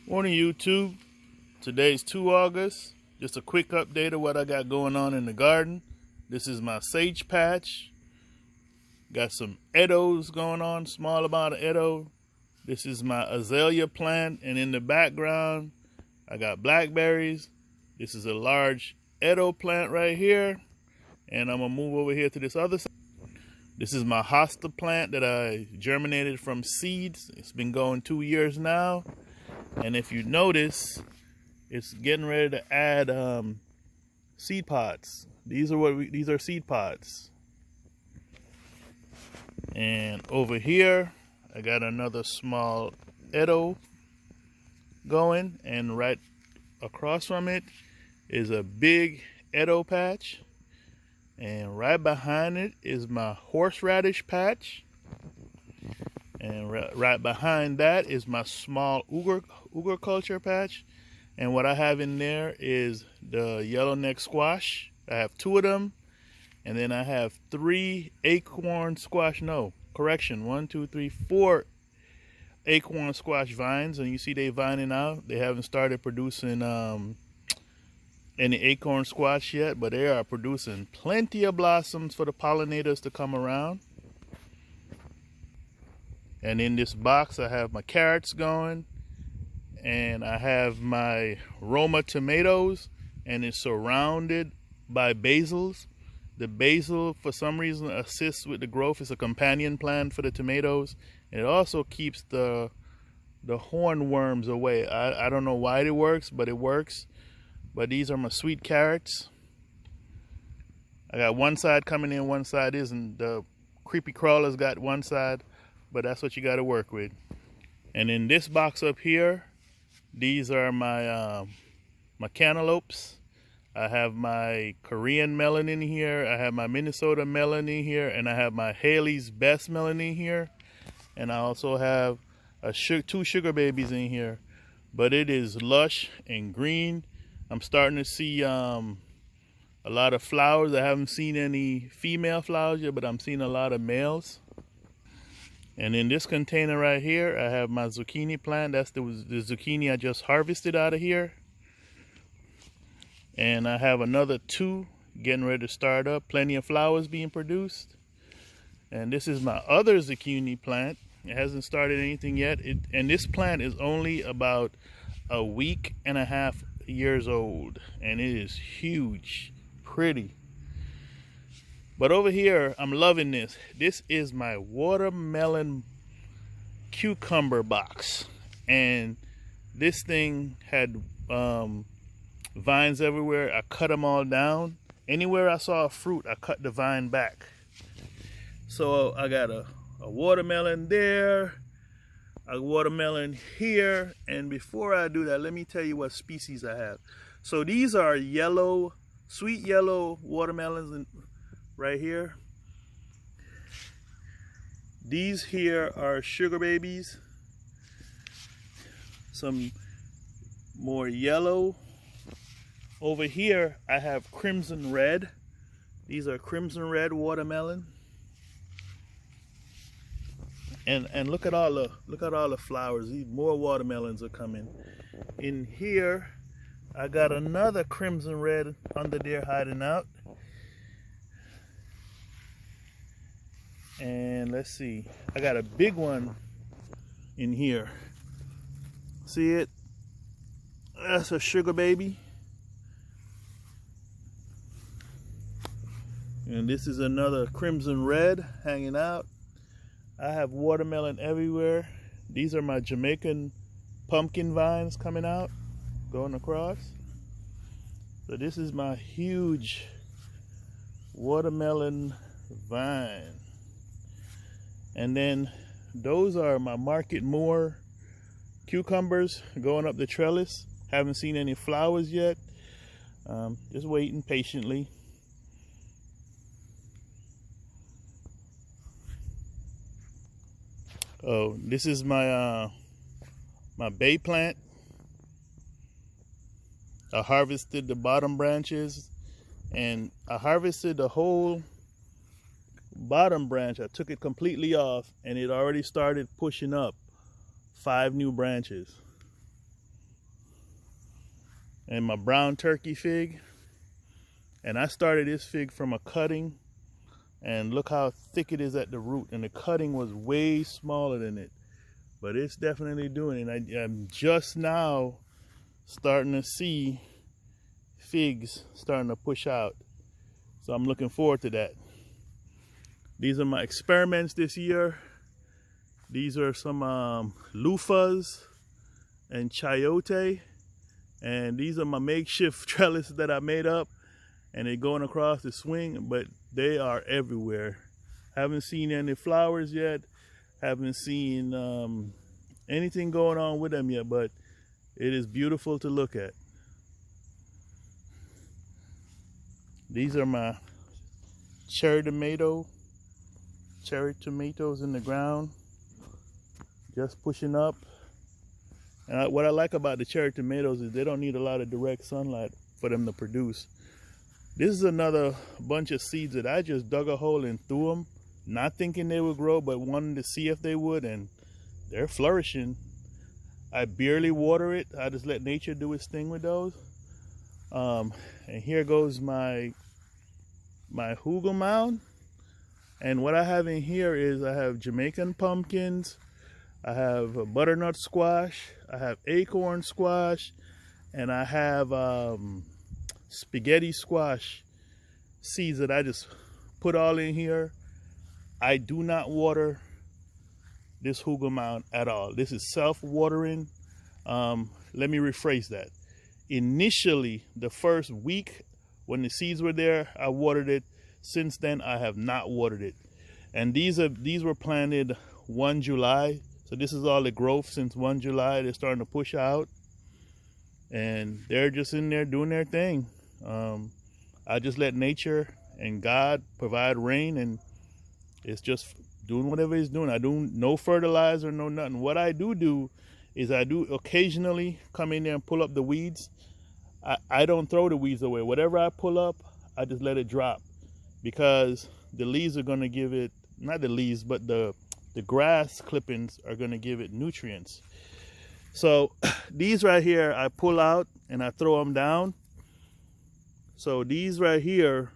Morning YouTube. Today's 2 August. Just a quick update of what I got going on in the garden. This is my sage patch. Got some edos going on, small amount of edo. This is my azalea plant, and in the background I got blackberries. This is a large edo plant right here, and I'm gonna move over here to this other side. This is my hosta plant that I germinated from seeds. It's been going 2 years now. And if you notice, it's getting ready to add seed pods. These are seed pods. And over here, I got another small edo going, and right across from it is a big edo patch. And right behind it is my horseradish patch. And right behind that is my small ugar culture patch. And what I have in there is the yellowneck squash. I have 2 of them. And then I have 3 acorn squash, no, correction, 1, 2, 3, 4 acorn squash vines. And you see they vining out. They haven't started producing any acorn squash yet, but they are producing plenty of blossoms for the pollinators to come around. And in this box, I have my carrots going, and I have my Roma tomatoes, and it's surrounded by basils. The basil, for some reason, assists with the growth. It's a companion plant for the tomatoes, and it also keeps the hornworms away. I don't know why it works, but it works. But these are my sweet carrots. I got one side coming in, one side isn't. The creepy crawlers got one side, but that's what you got to work with. And in this box up here, these are my my cantaloupes. I have my Korean melon in here. I have my Minnesota melon in here, and I have my Haley's Best melon in here. And I also have 2 sugar babies in here. But it is lush and green. I'm starting to see a lot of flowers. I haven't seen any female flowers yet, but I'm seeing a lot of males. And in this container right here, I have my zucchini plant. That's the zucchini I just harvested out of here. And I have another 2 getting ready to start up. Plenty of flowers being produced. And this is my other zucchini plant. It hasn't started anything yet. And this plant is only about a week and a half years old. And it is huge, pretty. But over here, I'm loving this. This is my watermelon cucumber box. And this thing had vines everywhere. I cut them all down. Anywhere I saw a fruit, I cut the vine back. So I got a watermelon there, a watermelon here. And before I do that, let me tell you what species I have. So these are yellow, sweet yellow watermelons right here. These here are sugar babies. Some more yellow. Over here I have crimson red. These are crimson red watermelon. And look at all the flowers. These more watermelons are coming. In here I got another crimson red under there hiding out. And let's see, I got a big one in here. See it? That's a sugar baby. And this is another crimson red hanging out. I have watermelon everywhere. These are my Jamaican pumpkin vines coming out, going across. So this is my huge watermelon vine. And then those are my Market Moore cucumbers going up the trellis. Haven't seen any flowers yet. Just waiting patiently. Oh, this is my my bay plant. I harvested the bottom branches, and I harvested the whole bottom branch. I took it completely off and it already started pushing up 5 new branches. and my brown turkey fig. And I started this fig from a cutting, and look how thick it is at the root, and the cutting was way smaller than it, but it's definitely doing it. I'm just now starting to see figs starting to push out, so I'm looking forward to that. These are my experiments this year. These are some loofahs and chayote, and these are my makeshift trellis that I made up, and they're going across the swing, but they are everywhere. Haven't seen any flowers yet, haven't seen anything going on with them yet, but it is beautiful to look at. These are my cherry tomatoes in the ground, just pushing up. And what I like about the cherry tomatoes is they don't need a lot of direct sunlight for them to produce. This is another bunch of seeds that I just dug a hole and threw them, not thinking they would grow, but wanting to see if they would, and they're flourishing. I barely water it. I just let nature do its thing with those. And here goes my hugel mound. And what I have in here is I have Jamaican pumpkins, I have a butternut squash, I have acorn squash, and I have spaghetti squash seeds that I just put all in here. I do not water this hugel mound at all. This is self-watering. Let me rephrase that. Initially, the first week when the seeds were there, I watered it. Since then, I have not watered it. And these were planted 1 July. So this is all the growth since 1 July. They're starting to push out, and they're just in there doing their thing. I just let nature and God provide rain, and it's just doing whatever it's doing. I do no fertilizer, no nothing. What I do is I do occasionally come in there and pull up the weeds. I don't throw the weeds away. Whatever I pull up, I just let it drop, because the leaves are going to give it, not the leaves, but the grass clippings are going to give it nutrients. So these right here, I pull out and I throw them down. So these right here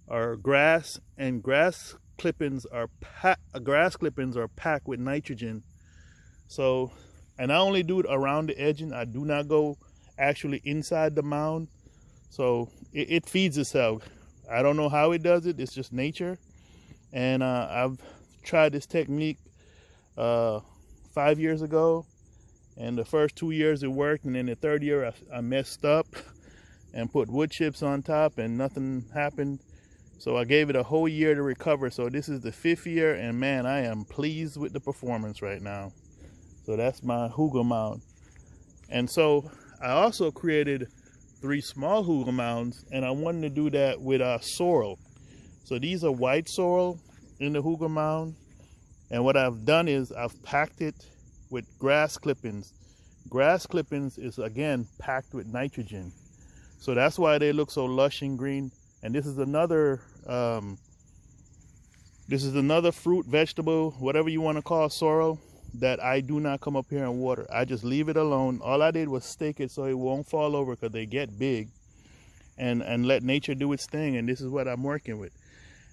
are grass, and grass clippings are packed with nitrogen. So, and I only do it around the edging. I do not go actually inside the mound. So it feeds itself. I don't know how it does it. It's just nature. And I've tried this technique 5 years ago, and the first 2 years it worked, and then the third year I messed up and put wood chips on top and nothing happened. So I gave it a whole year to recover. So this is the 5th year, and man, I am pleased with the performance right now. So that's my hugel mound. And so I also created 3 small hugel mounds, and I wanted to do that with sorrel. So these are white sorrel in the hugel mound, and what I've done is I've packed it with grass clippings. Grass clippings is again packed with nitrogen, so that's why they look so lush and green. And this is another fruit, vegetable, whatever you want to call sorrel, that I do not come up here and water. I just leave it alone. All I did was stake it so it won't fall over, because they get big, and let nature do its thing. And this is what I'm working with.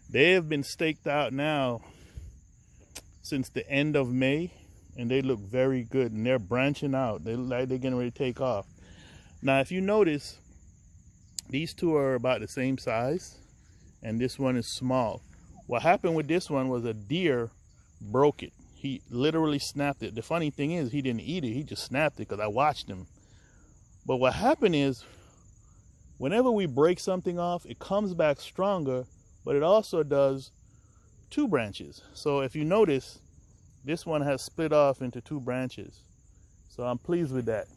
They have been staked out now since the end of May, and they look very good, and they're branching out. They look like they're getting ready to take off. Now, if you notice, these two are about the same size, and this one is small. What happened with this one was a deer broke it. He literally snapped it. The funny thing is, he didn't eat it. He just snapped it, because I watched him. But what happened is, whenever we break something off, it comes back stronger, but it also does 2 branches. So if you notice, this one has split off into 2 branches. So I'm pleased with that.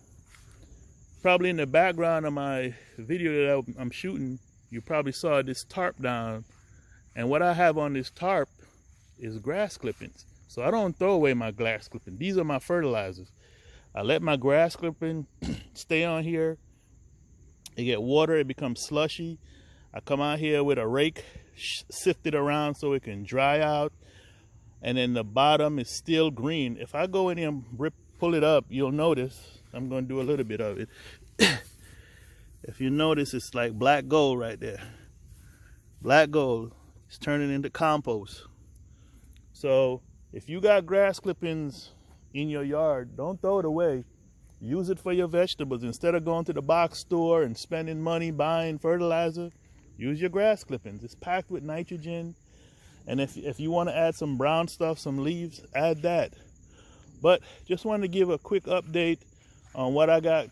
Probably in the background of my video that I'm shooting, you probably saw this tarp down. And what I have on this tarp is grass clippings. So I don't throw away my grass clipping. These are my fertilizers. I let my grass clipping stay on here. It get water, it becomes slushy. I come out here with a rake, sift it around so it can dry out. And then the bottom is still green. If I go in here and pull it up, you'll notice, I'm going to do a little bit of it. If you notice, it's like black gold right there. Black gold is turning into compost. So if you got grass clippings in your yard, don't throw it away. Use it for your vegetables. Instead of going to the box store and spending money buying fertilizer, use your grass clippings. It's packed with nitrogen. And if you want to add some brown stuff, some leaves, add that. But just wanted to give a quick update on what I got